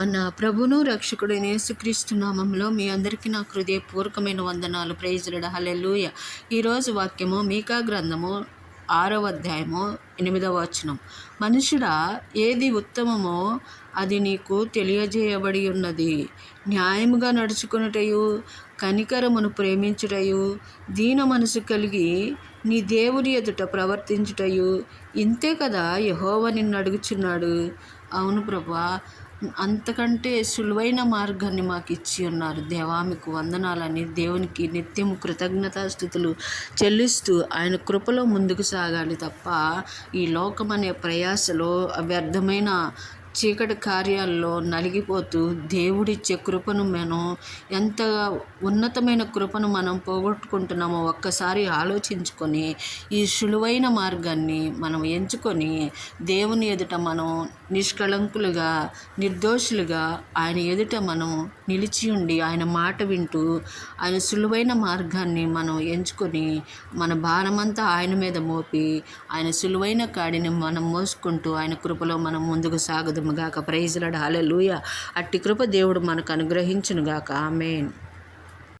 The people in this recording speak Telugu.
మన ప్రభును రక్షకుడైన యేసుక్రీస్తు నామంలో మీ అందరికీ నా హృదయపూర్వకమైన వందనాలు. ప్రైజ్లార్డ్. హల్లెలూయా. ఈరోజు వాక్యము మీకా గ్రంథము 6వ అధ్యాయము 8వ వచనం. మనుషుడా, ఏది ఉత్తమమో అది నీకు తెలియజేయబడి ఉన్నది. న్యాయముగా నడుచుకొనుటయు, కనికరమును ప్రేమించుటయు, దీన మనసు కలిగి నీ దేవుని ఎదుట ప్రవర్తించుటయు ఇంతే కదా యెహోవా నిన్ను అడుగుచున్నాడు. అవును ప్రభువా, అంతకంటే సులువైన మార్గాన్ని మాకు ఇచ్చి ఉన్నారు. దేవా, మీకు వందనాలని దేవునికి నిత్యం కృతజ్ఞతాస్థుతులు చెల్లిస్తూ ఆయన కృపలో ముందుకు సాగాలి తప్ప ఈ లోకం అనే ప్రయాసలో వ్యర్థమైన చీకటి కార్యాల్లో నలిగిపోతూ దేవుడిచ్చే కృపను మనం ఎంత ఉన్నతమైన కృపను మనం పోగొట్టుకుంటున్నామో ఒక్కసారి ఆలోచించుకొని ఈ సులువైన మార్గాన్ని మనం ఎంచుకొని దేవుని ఎదుట మనం నిష్కళంకులుగా, నిర్దోషులుగా ఆయన ఎదుట మనం నిలిచి ఉండి ఆయన మాట వింటూ ఆయన సులువైన మార్గాన్ని మనం ఎంచుకొని మన భారమంతా ఆయన మీద మోపి ఆయన సులువైన కాడిని మనం మోసుకుంటూ ఆయన కృపలో మనం ముందుకు సాగుదుముగాక. ప్రైజ్లార్డ్. హల్లెలూయా. అట్టి కృప దేవుడు మనకు అనుగ్రహించునుగాక. ఆమేన్.